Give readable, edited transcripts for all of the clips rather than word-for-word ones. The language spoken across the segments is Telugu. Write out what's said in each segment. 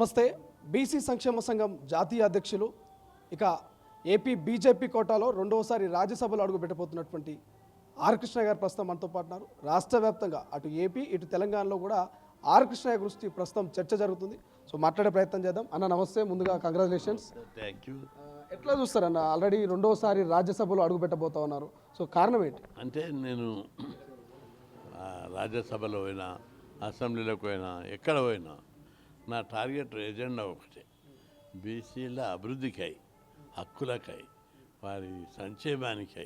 నమస్తే. బీసీ సంక్షేమ సంఘం జాతీయ అధ్యక్షులు ఇక ఏపీ బీజేపీ కోటాలో రెండవసారి రాజ్యసభలో అడుగు పెట్టబోతున్నటువంటి ఆర్ కృష్ణ గారు ప్రస్తుతం మనతో పాటున్నారు. రాష్ట్ర వ్యాప్తంగా అటు ఏపీ ఇటు తెలంగాణలో కూడా ఆర్ కృష్ణ గురించి ప్రస్తుతం చర్చ జరుగుతుంది. సో మాట్లాడే ప్రయత్నం చేద్దాం. అన్న నమస్తే, ముందుగా కంగ్రాచులేషన్స్. Thank you. ఎట్లా చూస్తారన్న, ఆల్రెడీ రెండోసారి రాజ్యసభలో అడుగు పెట్టబోతా ఉన్నారు, సో కారణం ఏంటి? అంటే నేను రాజ్యసభలో పోయినా, అసెంబ్లీలోకి పోయినా, ఎక్కడ పోయినా నా టార్గెట్ ఎజెండా ఒకటే, బీసీల అభివృద్ధికై, హక్కులకై, వారి సంక్షేమానికై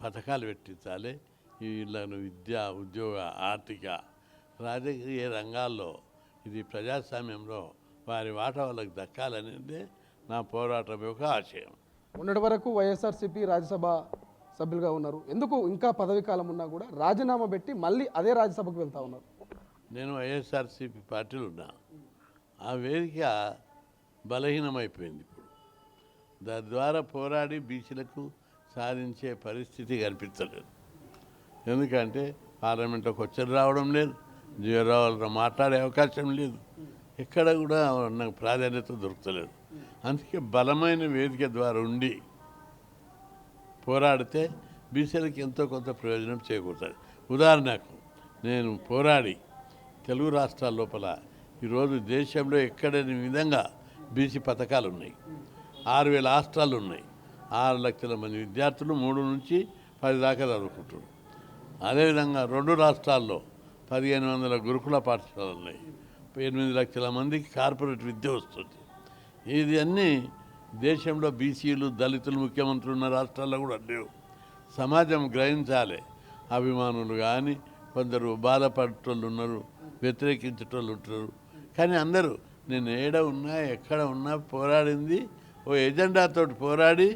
పథకాలు పెట్టించాలి. వీళ్ళను విద్య, ఉద్యోగ, ఆర్థిక, రాజకీయ రంగాల్లో ఇది ప్రజాస్వామ్యంలో వారి వాటా వాళ్ళకి దక్కాలనేది నా పోరాటం యొక్క ఆశయం. మొన్నటి వరకు వైఎస్ఆర్సీపీ రాజ్యసభ సభ్యులుగా ఉన్నారు, ఎందుకు ఇంకా పదవి కాలం ఉన్నా కూడా రాజీనామా పెట్టి మళ్ళీ అదే రాజ్యసభకు వెళ్తా ఉన్నారు? నేను వైఎస్ఆర్సీపీ పార్టీలో ఉన్నా, ఆ వేదిక బలహీనమైపోయింది. ఇప్పుడు దాని ద్వారా పోరాడి బీసీలకు సాధించే పరిస్థితి కనిపించలేదు. ఎందుకంటే పార్లమెంట్లోకి వచ్చి రావడం లేదు, జీవరావులతో మాట్లాడే అవకాశం లేదు, ఎక్కడ కూడా నాకు ప్రాధాన్యత దొరుకుతలేదు. అందుకే బలమైన వేదిక ద్వారా ఉండి పోరాడితే బీసీలకు ఎంతో కొంత ప్రయోజనం చేకూరుతుంది. ఉదాహరణకు నేను పోరాడి తెలుగు రాష్ట్రాల లోపల ఈరోజు దేశంలో ఎక్కడని విధంగా బీసీ పథకాలు ఉన్నాయి. 6,000 హాస్టళ్ళు ఉన్నాయి. 6 లక్షల మంది విద్యార్థులు 3 నుంచి 10 దాకా చదువుకుంటున్నారు. అదేవిధంగా 2 రాష్ట్రాల్లో 1,500 గురుకుల పాఠశాలలు ఉన్నాయి. 8 లక్షల మందికి కార్పొరేట్ విద్య వస్తుంది. ఇది అన్నీ దేశంలో బీసీలు, దళితులు ముఖ్యమంత్రులు ఉన్న రాష్ట్రాల్లో కూడా లేవు. సమాజం గ్రహించాలి. అభిమానులు కానీ కొందరు బాధపడేటోళ్ళు ఉన్నారు, వ్యతిరేకించేటోళ్ళు ఉంటారు. కానీ అందరూ నేను ఏడ ఉన్నా, ఎక్కడ ఉన్నా పోరాడింది ఓ ఎజెండాతో పోరాడి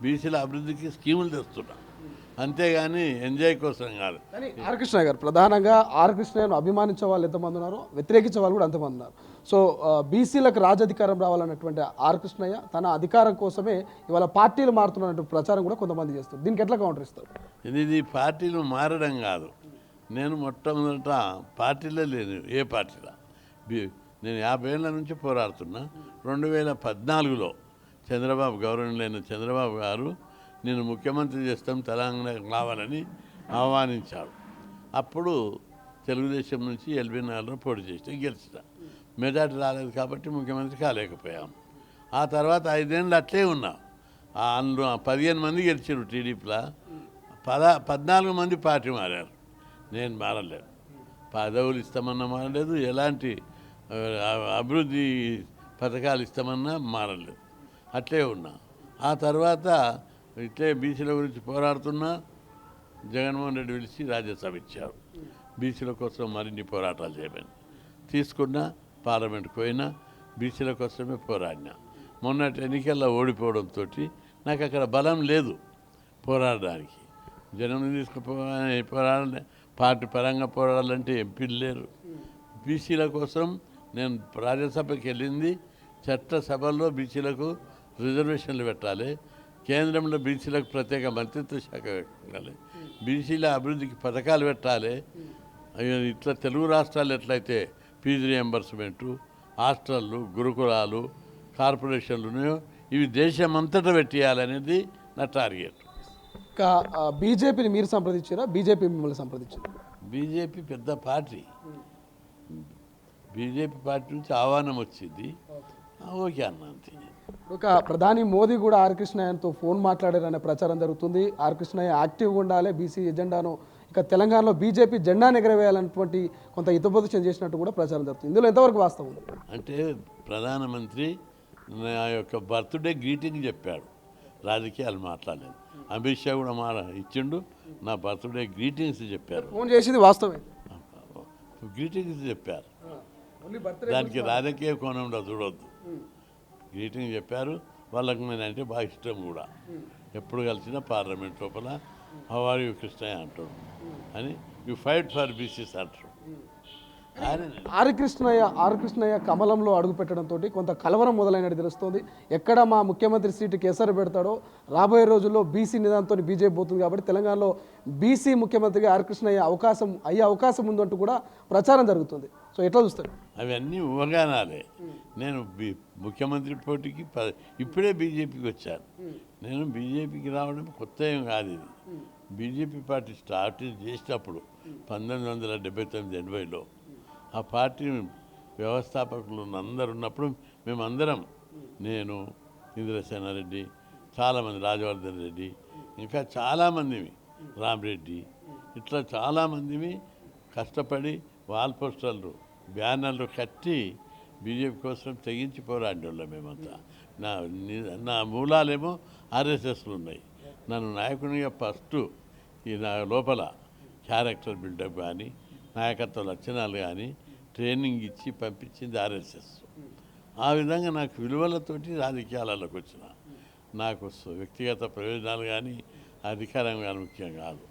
బీసీల అభివృద్ధికి స్కీములు తెస్తున్నా, అంతేగాని ఎంజాయ్ కోసం కాదు. కానీ ఆర్ కృష్ణ గారు ప్రధానంగా ఆర్ కృష్ణను అభిమానించే వాళ్ళు ఎంతమంది ఉన్నారు, వ్యతిరేకించే వాళ్ళు కూడా అంతమంది ఉన్నారు. సో బీసీలకు రాజధికారం రావాలన్నటువంటి ఆర్ కృష్ణయ్య తన అధికారం కోసమే ఇవాళ పార్టీలు మారుతున్నట్టు ప్రచారం కూడా కొంతమంది చేస్తారు. దీనికి ఎట్లా కౌంటర్ ఇస్తారు? ఇది పార్టీలు మారడం కాదు. నేను మొట్టమొదట పార్టీలో లేను, ఏ పార్టీలో. నేను 50 ఏళ్ళ నుంచి పోరాడుతున్నా. 2014లో చంద్రబాబు, గౌరవనీయులైన చంద్రబాబు గారు నేను ముఖ్యమంత్రి చేస్తాం, తెలంగాణకు రావాలని ఆహ్వానించాడు. అప్పుడు తెలుగుదేశం నుంచి 84లో పోటీ చేస్తే గెలిచిన. మెజార్టీ రాలేదు కాబట్టి ముఖ్యమంత్రి కాలేకపోయాం. ఆ తర్వాత 5 ఏళ్ళు అట్లే ఉన్నా. అందులో 15 మంది గెలిచారు టీడీపీలో, 14 మంది పార్టీ మారారు. నేను మారలేదు. పదవులు ఇస్తామన్నా మారలేదు, ఎలాంటి అభివృద్ధి పథకాలు ఇస్తామన్నా మారలేదు, అట్లే ఉన్నా. ఆ తర్వాత ఇట్లే బీసీల గురించి పోరాడుతున్నా. జగన్మోహన్ రెడ్డి పిలిచి రాజ్యసభ ఇచ్చారు. బీసీల కోసం మరిన్ని పోరాటాలు చేయమని తీసుకున్నా. పార్లమెంట్కి పోయినా, బీసీల కోసమే పోరాడినా. మొన్నటి ఎన్నికల్లో ఓడిపోవడంతో నాకు అక్కడ బలం లేదు పోరాడడానికి. జనం పోరాడాలి, పార్టీ పరంగా పోరాడాలంటే ఎంపీలు లేరు. బీసీల కోసం నేను రాజ్యసభకి వెళ్ళింది. చట్టసభల్లో బీసీలకు రిజర్వేషన్లు పెట్టాలి, కేంద్రంలో బీసీలకు ప్రత్యేక మంత్రిత్వ శాఖ పెట్టాలి, బీసీల అభివృద్ధికి పథకాలు పెట్టాలి. ఇట్లా తెలుగు రాష్ట్రాలు ఎట్లయితే ఫీజు రియంబర్స్మెంటు, హాస్టళ్ళు, గురుకులాలు, కార్పొరేషన్లు ఉన్నాయో ఇవి దేశమంతటా పెట్టేయాలనేది నా టార్గెట్. ఇంకా బీజేపీని మీరు సంప్రదించారా, బీజేపీ మిమ్మల్ని సంప్రదించారా? బీజేపీ పెద్ద పార్టీ. బీజేపీ పార్టీ నుంచి ఆహ్వానం వచ్చింది, ఓకే అన్న అంతే. ఒక ప్రధాని మోదీ కూడా ఆర్ కృష్ణయ్యతో ఫోన్ మాట్లాడారనే ప్రచారం జరుగుతుంది. ఆర్ కృష్ణయ్య యాక్టివ్గా ఉండాలి, బీసీ ఎజెండాను ఇక తెలంగాణలో బీజేపీ జెండాను ఎగరవేయాలన్నటువంటి కొంత హితబోధన చేసినట్టు కూడా ప్రచారం జరుగుతుంది. ఇందులో ఎంతవరకు వాస్తవం? అంటే ప్రధానమంత్రి నా యొక్క బర్త్డే గ్రీటింగ్ చెప్పాడు, రాజకీయాలు మాట్లాడలేదు. అమిత్ షా కూడా ఇచ్చిండు, నా బర్త్డే గ్రీటింగ్స్ చెప్పారు. ఫోన్ చేసింది వాస్తవమే, గ్రీటింగ్స్ చెప్పారు. దానికి రాజకీయ కోణంలో చూడొద్దు. గ్రీటింగ్ చెప్పారు. వాళ్ళకి నేనంటే బాగా ఇష్టం కూడా. ఎప్పుడు కలిసినా పార్లమెంట్ లోపల హౌ ఆర్ యూ కృష్ణయ్య అంటాడు అని, యూ ఫైట్ ఫర్ బీసీస్ అంటారు. ఆయన ఆర్ కృష్ణయ్య కమలంలో అడుగు పెట్టడంతో కొంత కలవరం మొదలైనట్టు తెలుస్తోంది. ఎక్కడ మా ముఖ్యమంత్రి సీటుకి ఎసరు పెడతాడో రాబోయే రోజుల్లో బీసీ నిదానంతో బీజేపీ పోతుంది కాబట్టి తెలంగాణలో బీసీ ముఖ్యమంత్రిగా ఆర్ కృష్ణయ్య అయ్యే అవకాశం ఉందంటూ కూడా ప్రచారం జరుగుతుంది. సో ఎట్లా చూస్తారు? అవన్నీ ఊహాగానాలే. నేను ముఖ్యమంత్రి పోటీకి ఇప్పుడే బీజేపీకి వచ్చాను. నేను బీజేపీకి రావడం కొత్త ఏం కాదు. ఇది బీజేపీ పార్టీ స్టార్ట్ చేసినప్పుడు 1979-80లో ఆ పార్టీ వ్యవస్థాపకులు అందరు ఉన్నప్పుడు మేమందరం, నేను, ఇంద్రసేనారెడ్డి, చాలామంది, రాజవర్ధన్ రెడ్డి, ఇంకా చాలామంది, రామరెడ్డి, ఇట్లా చాలామందివి కష్టపడి వాల్ పోస్టర్లు, బ్యానర్లు కట్టి బీజేపీ కోసం తెగించి పోరాడేవాళ్ళం మేమంతా. నా మూలాలేమో ఆర్ఎస్ఎస్లు ఉన్నాయి. నన్ను నాయకునిగా ఫస్ట్ ఈ నా లోపల క్యారెక్టర్ బిల్డప్ కానీ నాయకత్వ లక్షణాలు కానీ ట్రైనింగ్ ఇచ్చి పంపించింది ఆర్ఎస్ఎస్. ఆ విధంగా నాకు విలువలతోటి రాజకీయాలలోకి వచ్చిన. నాకు వ్యక్తిగత ప్రయోజనాలు కానీ అధికారం కానీ ముఖ్యం కాదు.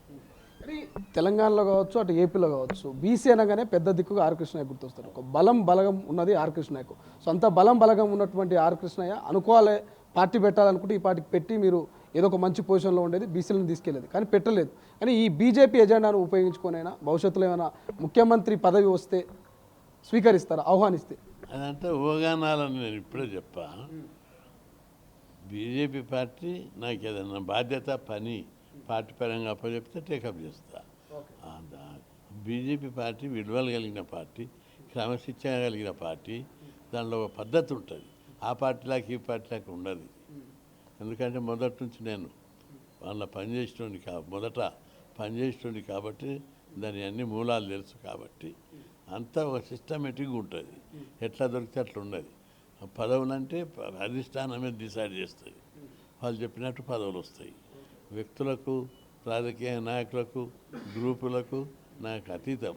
తెలంగాణలో కావచ్చు, అటు ఏపీలో కావచ్చు, బీసీ అనగానే పెద్ద దిక్కుగా ఆర్ కృష్ణయ్య గుర్తొస్తారు. ఒక బలగం ఉన్నది ఆర్ కృష్ణయ్యకు. సొంత బలగం ఉన్నటువంటి ఆర్ కృష్ణయ్య అనుకోవాలి పార్టీ పెట్టాలనుకుంటే ఈ పార్టీకి పెట్టి మీరు ఏదో ఒక మంచి పొజిషన్లో ఉండేది, బీసీలను తీసుకెళ్ళేది, కానీ పెట్టలేదు. కానీ ఈ బీజేపీ ఎజెండాను ఉపయోగించుకొనైనా భవిష్యత్తులో ఏమైనా ముఖ్యమంత్రి పదవి వస్తే స్వీకరిస్తారా, ఆహ్వానిస్తే? అదంటే ఊగానాలని నేను ఇప్పుడే చెప్పా. బీజేపీ పార్టీ నాకు ఏదన్నా బాధ్యత పని పార్టీ పరంగా అప్పచెప్తే టేకప్ చేస్తా. బీజేపీ పార్టీ విలువలు కలిగిన పార్టీ, క్రమశిక్షణ కలిగిన పార్టీ. దానిలో ఒక పద్ధతి ఉంటుంది. ఆ పార్టీలాకి ఈ పార్టీలాకి ఉండదు. ఎందుకంటే మొదటి నుంచి నేను వాళ్ళ మొదట పనిచేసేటోడి కాబట్టి దాని అన్ని మూలాలు తెలుసు కాబట్టి అంతా ఒక సిస్టమేటిక్గా ఉంటుంది. ఎట్లా దొరికితే అట్లా ఉండదు. పదవులు అంటే అధిష్టానమే డిసైడ్ చేస్తుంది. వాళ్ళు చెప్పినట్టు పదవులు వస్తాయి. వ్యక్తులకు, రాజకీయ నాయకులకు, గ్రూపులకు నాకు అతీతం.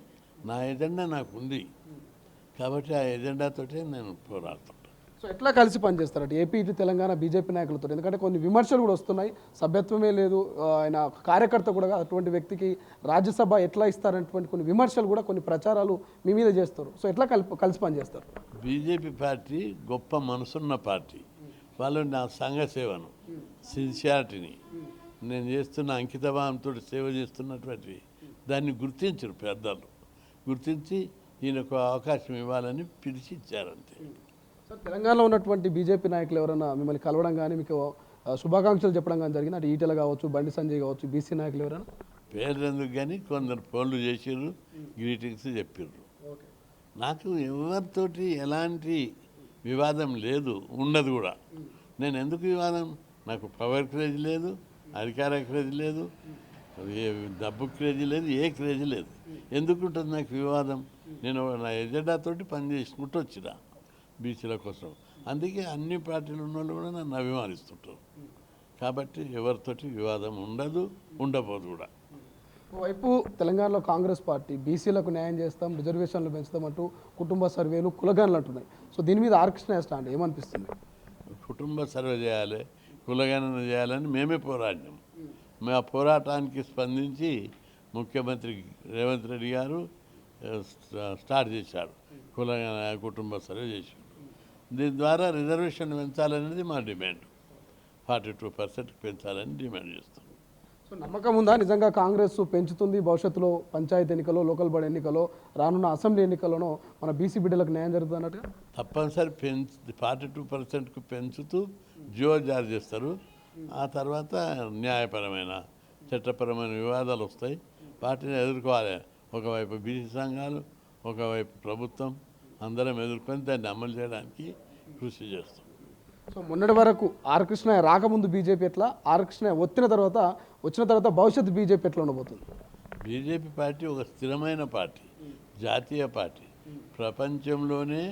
నా ఎజెండా నాకు ఉంది కాబట్టి ఆ ఎజెండాతోటే నేను పోరాడుతాను. సో ఎట్లా కలిసి పనిచేస్తారు అటు ఏపీ ఇటు తెలంగాణ బీజేపీ నాయకులతో? ఎందుకంటే కొన్ని విమర్శలు కూడా వస్తున్నాయి, సభ్యత్వమే లేదు, ఆయన కార్యకర్త కూడా అటువంటి వ్యక్తికి రాజ్యసభ ఎట్లా ఇస్తారనేటువంటి కొన్ని విమర్శలు కూడా, కొన్ని ప్రచారాలు మీ మీద చేస్తారు. సో ఎట్లా కలిసి పనిచేస్తారు? బీజేపీ పార్టీ గొప్ప మనసున్న పార్టీ. వాళ్ళు నా సంఘ సేవను, సిన్సియారిటీని, నేను చేస్తున్న అంకితభావంతో సేవ చేస్తున్నటువంటి దాన్ని గుర్తించరు పెద్దలు. గుర్తించి ఈయనకు అవకాశం ఇవ్వాలని పిలిచి ఇచ్చారంతే. తెలంగాణలో ఉన్నటువంటి బీజేపీ నాయకులు ఎవరైనా మిమ్మల్ని కలవడం కానీ మీకు శుభాకాంక్షలు చెప్పడం కానీ జరిగింది? అంటే ఈటెల కావచ్చు, బండి సంజయ్ కావచ్చు, బీసీ నాయకులు ఎవరైనా? పేర్లు ఎందుకు కానీ కొందరు ఫోన్లు చేసిర్రు, గ్రీటింగ్స్ చెప్పిర్రు. నాకు ఎవరితోటి ఎలాంటి వివాదం లేదు, ఉండదు కూడా. నేను ఎందుకు వివాదం? నాకు పవర్ క్రేజ్ లేదు, అధికార క్రేజ్ లేదు, ఏ డబ్బు క్రేజ్ లేదు, ఏ క్రేజ్ లేదు. ఎందుకు ఉంటుంది నాకు వివాదం? నేను నా ఎజెండాతోటి పని చేసుకుంటూ వచ్చిన బీసీల కోసం. అందుకే అన్ని పార్టీలు ఉన్న వాళ్ళు కూడా నన్ను అభిమానిస్తుంటారు. కాబట్టి ఎవరితోటి వివాదం ఉండదు, ఉండబోదు కూడా. వైపు తెలంగాణలో కాంగ్రెస్ పార్టీ బీసీలకు న్యాయం చేస్తాం, రిజర్వేషన్లు పెంచుతామంటూ కుటుంబ సర్వేలు, కులగణలు అంటున్నాయి. సో దీని మీద ఆర్ కృష్ణయ్య స్టాండ్ ఏమనిపిస్తుంది? కుటుంబ సర్వే చేయాలి, కులగణన చేయాలని మేమే పోరాడినాం. మా పోరాటానికి స్పందించి ముఖ్యమంత్రి రేవంత్ రెడ్డి గారు స్టార్ట్ చేశారు. కులగణన, కుటుంబ సర్వే చేశారు. దీని ద్వారా రిజర్వేషన్ పెంచాలనేది మా డిమాండ్. 42% పెంచాలని డిమాండ్ చేస్తాం. సో నమ్మకం ఉందా నిజంగా కాంగ్రెస్ పెంచుతుంది? భవిష్యత్తులో పంచాయతీ ఎన్నికల్లో, లోకల్ బాడీ ఎన్నికల్లో, రానున్న అసెంబ్లీ ఎన్నికల్లోనో మన బీసీ బిడ్డలకు న్యాయం జరుగుతుంది అన్నట్టుగా? తప్పనిసరి 42%కు పెంచుతూ జియో జారీ చేస్తారు. ఆ తర్వాత న్యాయపరమైన, చట్టపరమైన వివాదాలు వస్తాయి. వాటిని ఎదుర్కోవాలి. ఒకవైపు బీసీ సంఘాలు, ఒకవైపు ప్రభుత్వం, అందరం ఎదుర్కొని దాన్ని అమలు చేయడానికి కృషి చేస్తాం. సో మొన్నటి వరకు ఆర్ కృష్ణయ్య రాకముందు బీజేపీ ఎట్లా, ఆర్ కృష్ణయ్య వచ్చిన తర్వాత భవిష్యత్తు బీజేపీ ఎట్లా ఉండబోతుంది? బీజేపీ పార్టీ ఒక స్థిరమైన పార్టీ, జాతీయ పార్టీ, ప్రపంచంలోనే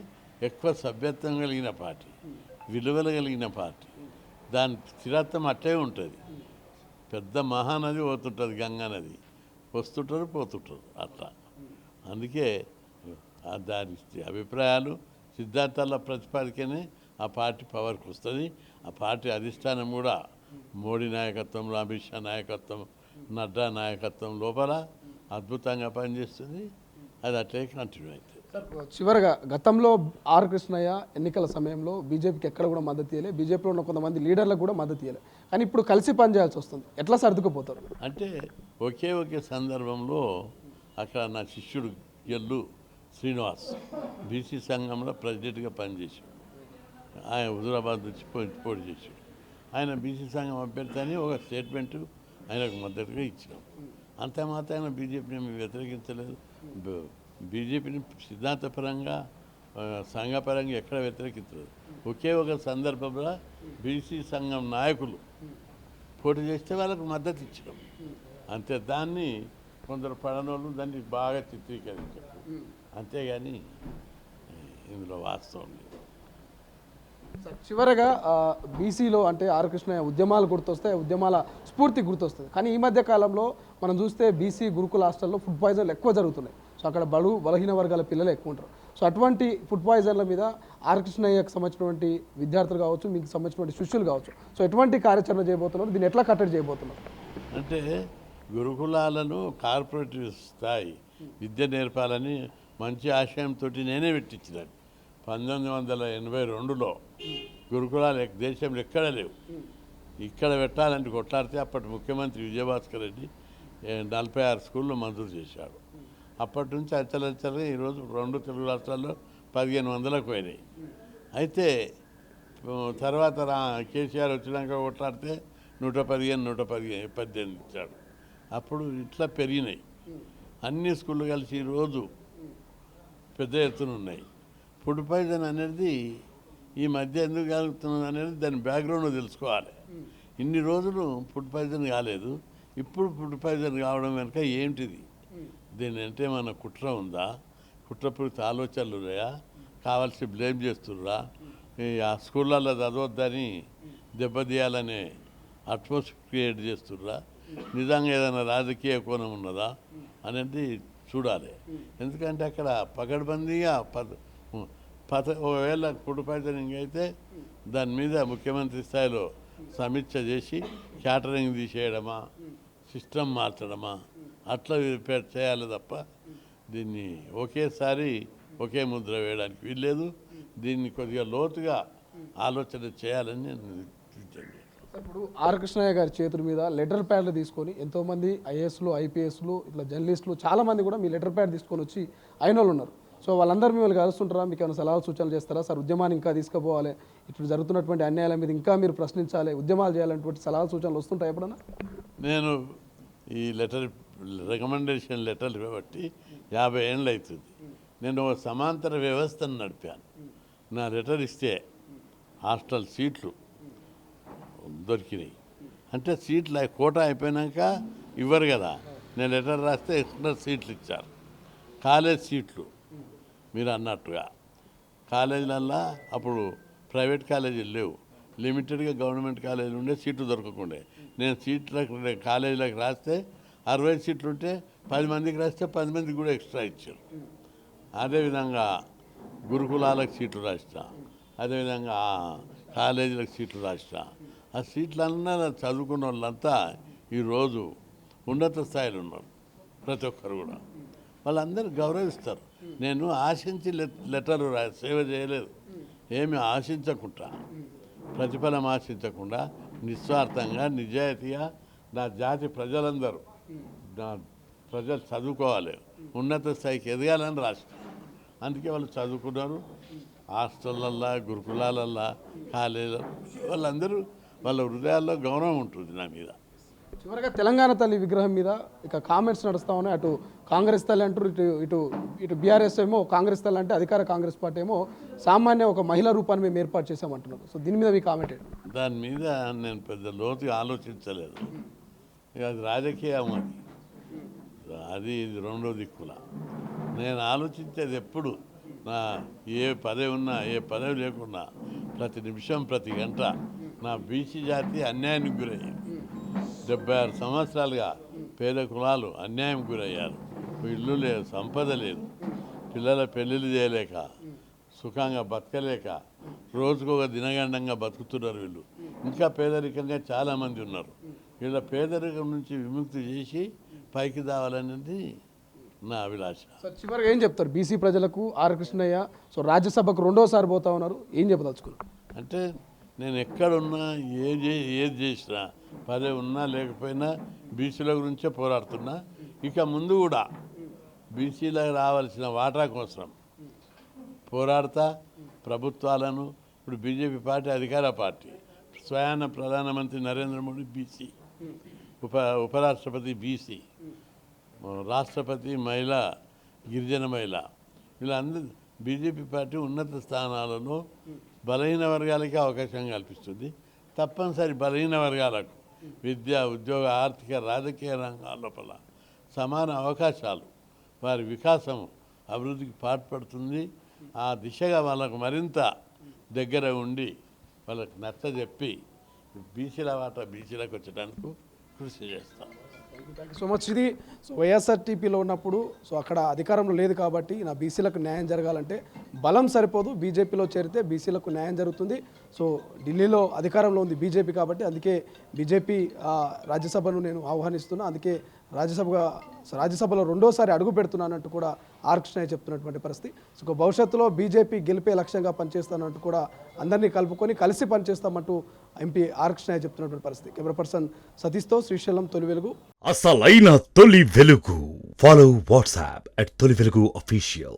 ఎక్కువ సభ్యత్వం కలిగిన పార్టీ, విలువలు కలిగిన పార్టీ. దాని స్థిరత్వం అట్టే ఉంటుంది. పెద్ద మహానది పోతుంటుంది, గంగా నది, వస్తుంటారు పోతుంటారు అట్లా. అందుకే దాని అభిప్రాయాలు, సిద్ధాంతాల ప్రతిపాదికనే ఆ పార్టీ పవర్కి వస్తుంది. ఆ పార్టీ అధిష్టానం కూడా మోడీ నాయకత్వంలో, అమిత్ షా నాయకత్వం, నడ్డా నాయకత్వం లోపల అద్భుతంగా పనిచేస్తుంది. అది అట్లే కంటిన్యూ అవుతుంది. చివరగా గతంలో ఆర్ కృష్ణయ్య ఎన్నికల సమయంలో బీజేపీకి ఎక్కడ కూడా మద్దతు ఇవ్వలే, బీజేపీలో ఉన్న కొంతమంది లీడర్లకు కూడా మద్దతు ఇవ్వలే, కానీ ఇప్పుడు కలిసి పనిచేయాల్సి వస్తుంది. ఎట్లా సర్దుకుపోతారు? అంటే ఒకే సందర్భంలో అక్కడ నా శిష్యుడు ఎల్లు శ్రీనివాస్ బీసీ సంఘంలో ప్రెసిడెంట్గా పనిచేశాడు. ఆయన హుజూరాబాద్ నుంచి పోటీ చేశాడు. ఆయన బీసీ సంఘం అభ్యర్థి అని ఒక స్టేట్మెంట్ ఆయనకు మద్దతుగా ఇచ్చినాం. అంత మాత్రాన బీజేపీని మేము వ్యతిరేకించలేదు. బీజేపీని సిద్ధాంతపరంగా సంఘపరంగా ఎక్కడ వ్యతిరేకించలేదు. ఒకే ఒక సందర్భంలో బీసీ సంఘం నాయకులు పోటీ చేస్తే వాళ్ళకు మద్దతు ఇచ్చినాం అంతే. దాన్ని కొందరు పడనోళ్ళు దాన్ని బాగా చిత్రీకరించారు, అంతేగాని ఇందులో వాస్తవం లేదు. చివరగా బీసీలో అంటే ఆర్ కృష్ణయ్య ఉద్యమాలు గుర్తొస్తాయి, ఉద్యమాల స్ఫూర్తి గుర్తొస్తుంది. కానీ ఈ మధ్య కాలంలో మనం చూస్తే బీసీ గురుకుల హాస్టల్లో ఫుడ్ పాయిజన్లు ఎక్కువ జరుగుతున్నాయి. సో అక్కడ బలహీన వర్గాల పిల్లలు ఎక్కువ ఉంటారు. సో అటువంటి ఫుడ్ పాయిజన్ల మీద ఆర్ కృష్ణయ్యకు సంబంధించినటువంటి విద్యార్థులు కావచ్చు, మీకు సంబంధించినటువంటి శిష్యులు కావచ్చు, సో ఎటువంటి కార్యాచరణ చేయబోతున్నారు, దీన్ని ఎట్లా కట్టడి చేయబోతున్నారు? అంటే గురుకులాలను కార్పొరేటివ్ స్థాయి విద్య నేర్పాలని మంచి ఆశయంతో నేనే పెట్టించినాను. 1982లో గురుకులాలు దేశంలో ఎక్కడ లేవు. ఇక్కడ పెట్టాలంటే కొట్లాడితే అప్పటి ముఖ్యమంత్రి విజయభాస్కర్ రెడ్డి 46 స్కూళ్ళు మంజూరు చేశాడు. అప్పటి నుంచి అంచెలంచెలుగా ఈరోజు 2 తెలుగు రాష్ట్రాల్లో 1500కు పోయినాయి. అయితే తర్వాత కేసీఆర్ వచ్చినాక కొట్లాడితే 115, 118 ఇచ్చాడు. అప్పుడు ఇట్లా పెరిగినాయి అన్ని స్కూళ్ళు కలిసి ఈరోజు పెద్ద ఎత్తున ఉన్నాయి. ఫుడ్ పాయిజన్ అనేది ఈ మధ్య ఎందుకు కలుగుతున్నది అనేది దాని బ్యాక్గ్రౌండ్ తెలుసుకోవాలి. ఇన్ని రోజులు ఫుడ్ పాయిజన్ కాలేదు, ఇప్పుడు ఫుడ్ పాయిజన్ కావడం వెనుక ఏంటిది? దీని అంటే మన కుట్ర ఉందా, కుట్రపూరిత ఆలోచనలు ఉన్నాయా, కావాల్సి బ్లేమ్ చేస్తుర్రా, ఆ స్కూళ్ళల్లో చదవద్దని దెబ్బతీయాలనే అట్మాస్ఫియర్ క్రియేట్ చేస్తుర్రా, నిజంగా ఏదైనా రాజకీయ కోణం ఉన్నదా అనేది చూడాలి. ఎందుకంటే అక్కడ పకడ్బందీగా ఒకవేళ ఫుడ్ పాయిజనింగ్ అయితే దాని మీద ముఖ్యమంత్రి స్థాయిలో సమీక్ష చేసి క్యాటరింగ్ తీసేయడమా, సిస్టమ్ మార్చడమా అట్లా చేయాలి తప్ప దీన్ని ఒకేసారి ఒకే ముద్ర వేయడానికి వీల్లేదు. దీన్ని కొద్దిగా లోతుగా ఆలోచన చేయాలని నేను సూచించాను. ఇప్పుడు ఆర్ కృష్ణయ్య గారి చేతుల మీద లెటర్ ప్యాడ్లు తీసుకొని ఎంతోమంది ఐఏఎస్లు, ఐపీఎస్లు, ఇట్లా జర్నలిస్టులు చాలామంది కూడా మీ లెటర్ ప్యాడ్ తీసుకొని వచ్చి అయిన వాళ్ళు ఉన్నారు. సో వాళ్ళందరూ మిమ్మల్ని కలుస్తుంటారా? మీకు ఏమైనా సలహాలు సూచనలు చేస్తారా? సార్ ఉద్యమాన్ని ఇంకా తీసుకుపోవాలి, ఇప్పుడు జరుగుతున్నటువంటి అన్యాయాల మీద ఇంకా మీరు ప్రశ్నించాలి, ఉద్యమాలు చేయాలనేటువంటి సలహాలు సూచనలు వస్తుంటాయి ఎప్పుడన్నా? నేను ఈ రికమెండేషన్ లెటర్లు బట్టి 50 ఏళ్ళు అవుతుంది. నేను ఒక సమాంతర వ్యవస్థను నడిపాను. నా లెటర్ ఇస్తే హాస్టల్ సీట్లు దొరికినాయి. అంటే సీట్లు కోటా అయిపోయినాక ఇవ్వరు కదా, నేను లెటర్ రాస్తే ఎక్స్ట్రా సీట్లు ఇచ్చారు. కాలేజ్ సీట్లు మీరు అన్నట్టుగా కాలేజీలల్లో అప్పుడు ప్రైవేట్ కాలేజీలు లేవు, లిమిటెడ్గా గవర్నమెంట్ కాలేజీలు ఉండే, సీట్లు దొరకకుండే. నేను సీట్లకు కాలేజీలకు రాస్తే 60 సీట్లు ఉంటే 10 మందికి రాస్తే 10 మందికి కూడా ఎక్స్ట్రా ఇచ్చారు. అదేవిధంగా గురుకులాలకు సీట్లు రాసిన, అదేవిధంగా కాలేజీలకు సీట్లు రాసిన. ఆ సీట్లన్నా చదువుకున్న వాళ్ళంతా ఈరోజు ఉన్నత స్థాయిలో ఉన్నారు. ప్రతి ఒక్కరు కూడా వాళ్ళందరూ గౌరవిస్తారు. నేను ఆశించి లెటర్లు సేవ చేయలేదు, ఏమి ఆశించకుండా, ప్రతిఫలం ఆశించకుండా నిస్వార్థంగా నిజాయితీగా నా జాతి ప్రజలందరూ, నా ప్రజలు చదువుకోవాలి, ఉన్నత స్థాయికి ఎదగాలని రాష్ట్రం. అందుకే వాళ్ళు చదువుకున్నారు. హాస్టళ్ళల్లో, గురుకులాలల్లో, కాలేజీలో వాళ్ళందరూ వాళ్ళ హృదయాల్లో గౌరవం ఉంటుంది నా మీద. చివరిగా తెలంగాణ తల్లి విగ్రహం మీద ఇక కామెంట్స్ నడుస్తూ ఉన్నాయి. అటు కాంగ్రెస్ తల్లి అంటారు, ఇటు ఇటు ఇటు బీఆర్ఎస్ ఏమో కాంగ్రెస్ తల్లి అంటే అధికార కాంగ్రెస్ పార్టీ ఏమో సామాన్య ఒక మహిళా రూపాన్ని మేము ఏర్పాటు చేసామంటున్నారు. సో దీని మీద మీ కామెంట్ ఏంటి? దాని మీద నేను పెద్ద లోతుగా ఆలోచించలేదు. ఇక అది రాజకీయం, అది ఇది రెండో దిక్కుల. నేను ఆలోచించేది ఎప్పుడు నా ఏ పదవి ఉన్నా ఏ పదవి లేకున్నా ప్రతి నిమిషం ప్రతి గంట నా బీసీ జాతి అన్యాయానికి గురయ్యింది. 76 సంవత్సరాలుగా పేద కులాలు అన్యాయం గురయ్యారు. ఇల్లు లేదు, సంపద లేదు, పిల్లల పెళ్ళిళ్ళు చేయలేక, సుఖంగా బతకలేక, రోజుకొక దినగండంగా బతుకుతున్నారు. వీళ్ళు ఇంకా పేదరికంగా చాలామంది ఉన్నారు. వీళ్ళ పేదరికం నుంచి విముక్తి చేసి పైకి దావాలనేది నా అభిలాష. సార్ చివరిగా ఏం చెప్తారు బీసీ ప్రజలకు ఆర్ కృష్ణయ్య సో రాజ్యసభకు రెండోసారి పోతా ఉన్నారు, ఏం చెప్పదలుచుకున్నారు? అంటే నేను ఎక్కడున్నా ఏది చేసినా పదే ఉన్నా లేకపోయినా బీసీల గురించే పోరాడుతున్నా. ఇక ముందు కూడా బీసీలకు రావాల్సిన వాటా కోసం పోరాడతా. ప్రభుత్వాలను ఇప్పుడు బీజేపీ పార్టీ అధికార పార్టీ, స్వయాన ప్రధానమంత్రి నరేంద్ర మోడీ బీసీ, ఉపరాష్ట్రపతి బీసీ, రాష్ట్రపతి మహిళ, గిరిజన మహిళ, వీళ్ళందరూ బీజేపీ పార్టీ ఉన్నత స్థానాలను బలహీన వర్గాలకి అవకాశం కల్పిస్తుంది. తప్పనిసరి బలహీన వర్గాలకు విద్య, ఉద్యోగ, ఆర్థిక, రాజకీయ రంగాల లోపల సమాన అవకాశాలు, వారి వికాసం, అభివృద్ధికి పాటుపడుతుంది. ఆ దిశగా వాళ్ళకు మరింత దగ్గర ఉండి వాళ్ళకి నచ్చజెప్పి బీసీల వాటా బీసీలకు వచ్చేటానికి కృషి చేస్తాం. Thank you so much. ఇది సో వైఎస్ఆర్టీపీలో ఉన్నప్పుడు సో అక్కడ అధికారంలో లేదు కాబట్టి నా బీసీలకు న్యాయం జరగాలంటే బలం సరిపోదు, బీజేపీలో చేరితే బీసీలకు న్యాయం జరుగుతుంది. సో ఢిల్లీలో అధికారంలో ఉంది బీజేపీ కాబట్టి అందుకే బీజేపీ రాజ్యసభను నేను ఆహ్వానిస్తున్నా, అందుకే రాజ్యసభలో రెండోసారి అడుగు పెడుతున్నానంటూ కూడా ఆర్ కృష్ణయ్య చెప్తున్నటువంటి పరిస్థితి. సో భవిష్యత్తులో బీజేపీ గెలిపే లక్ష్యంగా పనిచేస్తానంటూ కూడా అందరినీ కలుపుకొని కలిసి పనిచేస్తామంటూ ఎంపీ ఆర్ కృష్ణయ్య చెప్తున్నటువంటి పరిస్థితి. కెమెరా పర్సన్ సతీష్తో శ్రీశైలం, తొలి వెలుగు. అసలైన తొలి వెలుగు. ఫాలో వాట్సాప్ @తొలి వెలుగు official.